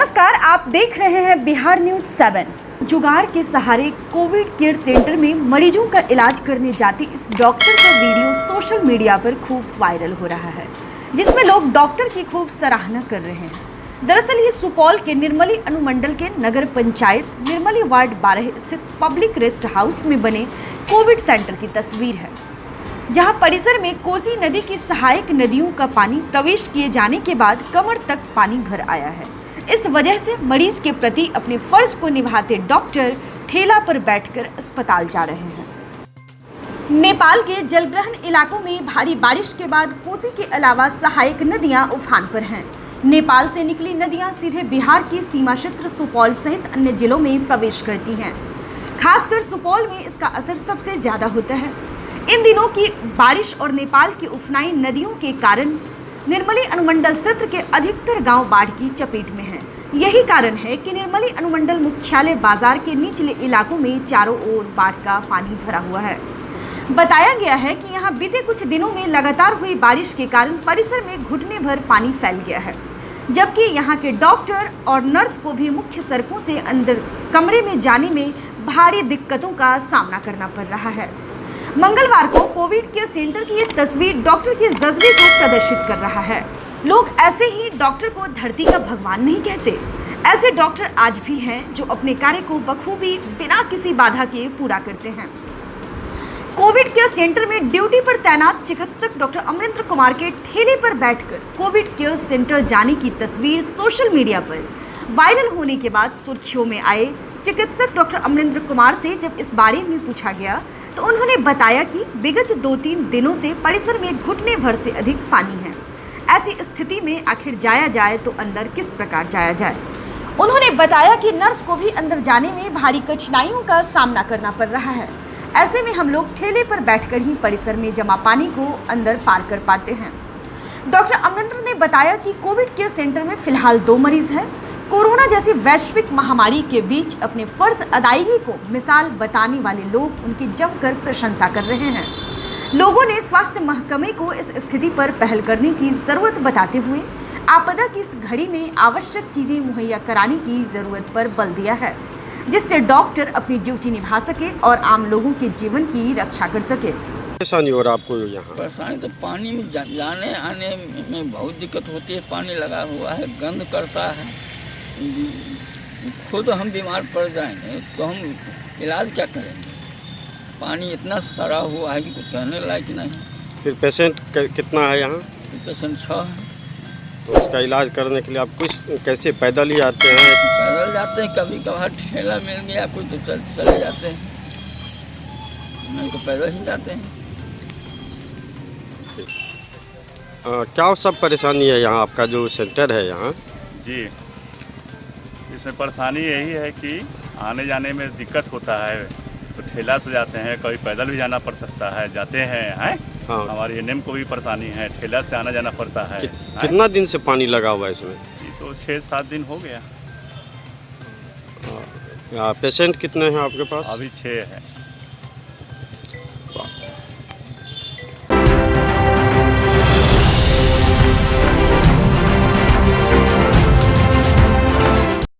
नमस्कार, आप देख रहे हैं बिहार न्यूज 7। जुगाड़ के सहारे कोविड केयर सेंटर में मरीजों का इलाज करने जाते इस डॉक्टर का वीडियो सोशल मीडिया पर खूब वायरल हो रहा है, जिसमें लोग डॉक्टर की खूब सराहना कर रहे हैं। दरअसल ये सुपौल के निर्मली अनुमंडल के नगर पंचायत निर्मली वार्ड 12 स्थित पब्लिक रेस्ट हाउस में बने कोविड सेंटर की तस्वीर है, जहां परिसर में कोसी नदी की सहायक नदियों का पानी प्रवेश किए जाने के बाद कमर तक पानी भर आया है। इस वजह से मरीज के प्रति अपने फर्ज को निभाते डॉक्टर ठेला पर बैठकर अस्पताल जा रहे हैं। नेपाल के जलग्रहण इलाकों में भारी बारिश के बाद कोसी के अलावा सहायक नदियां उफान पर हैं। नेपाल से निकली नदियां सीधे बिहार की सीमा क्षेत्र सुपौल सहित अन्य जिलों में प्रवेश करती हैं। खासकर सुपौल में इसका असर सबसे ज्यादा होता है। इन दिनों की बारिश और नेपाल की उफनाई नदियों के कारण निर्मली अनुमंडल क्षेत्र के अधिकतर गांव बाढ़ की चपेट में हैं। यही कारण है कि निर्मली अनुमंडल मुख्यालय बाजार के निचले इलाकों में चारों ओर बाढ़ का पानी भरा हुआ है। बताया गया है कि यहां बीते कुछ दिनों में लगातार हुई बारिश के कारण परिसर में घुटने भर पानी फैल गया है, जबकि यहां के डॉक्टर और नर्स को भी मुख्य सड़कों से अंदर कमरे में जाने में भारी दिक्कतों का सामना करना पड़ रहा है। मंगलवार को कोविड केयर सेंटर की ये तस्वीर डॉक्टर के जज्बे को प्रदर्शित कर रहा है। लोग ऐसे ही डॉक्टर को धरती का भगवान नहीं कहते। ऐसे डॉक्टर आज भी हैं जो अपने कार्य को बखूबी बिना किसी बाधा के पूरा करते हैं। कोविड केयर सेंटर में ड्यूटी पर तैनात चिकित्सक डॉक्टर अमरेंद्र कुमार के ठेले पर बैठकर कोविड केयर सेंटर जाने की तस्वीर सोशल मीडिया पर वायरल होने के बाद सुर्खियों में आए चिकित्सक डॉक्टर अमरेंद्र कुमार से जब इस बारे में पूछा गया तो उन्होंने बताया कि विगत 2-3 दिनों से परिसर में घुटने भर से अधिक पानी है। ऐसी स्थिति में आखिर जाया जाए तो अंदर किस प्रकार जाया जाए। उन्होंने बताया कि नर्स को भी अंदर जाने में भारी कठिनाइयों का सामना करना पड़ रहा है। ऐसे में हम लोग ठेले पर बैठकर ही परिसर में जमा पानी को अंदर पार कर पाते हैं। डॉक्टर अमरेंद्र ने बताया कि कोविड केयर सेंटर में फिलहाल 2 मरीज हैं। कोरोना जैसी वैश्विक महामारी के बीच अपने फर्ज अदायगी को मिसाल बताने वाले लोग उनकी जमकर प्रशंसा कर रहे हैं। लोगों ने स्वास्थ्य महकमे को इस स्थिति पर पहल करने की जरूरत बताते हुए आपदा की इस घड़ी में आवश्यक चीजें मुहैया कराने की जरूरत पर बल दिया है, जिससे डॉक्टर अपनी ड्यूटी निभा सके और आम लोगों के जीवन की रक्षा कर सके। परेशानी हो रहा आपको यहाँ? परेशानी तो पानी में जाने आने में बहुत दिक्कत होती है। पानी लगा हुआ है, गंद करता है। खुद हम बीमार पड़ जाएंगे तो हम इलाज क्या करेंगे? पानी इतना सड़ा हुआ है कि कुछ कहने लायक नहीं। फिर पेशेंट कितना है यहाँ? पेशेंट 6 है। तो उसका इलाज करने के लिए आप कुछ कैसे पैदल ही आते हैं? पैदल जाते हैं, कभी कभार ठेला मिल गया कोई तो चले जाते हैं, नहीं तो पैदल ही जाते हैं। क्या सब परेशानी है यहाँ आपका जो सेंटर है यहाँ? जी, इसमें परेशानी यही है कि आने जाने में दिक्कत होता है। तो ठेला से जाते हैं, कभी पैदल भी जाना पड़ सकता है, जाते हैं हाँ। हमारी एनएम को भी परेशानी है, ठेला से आना जाना पड़ता है। कितना दिन से पानी लगा हुआ है इसमें? ये तो 6-7 दिन हो गया। पेशेंट कितने हैं आपके पास? अभी 6 है।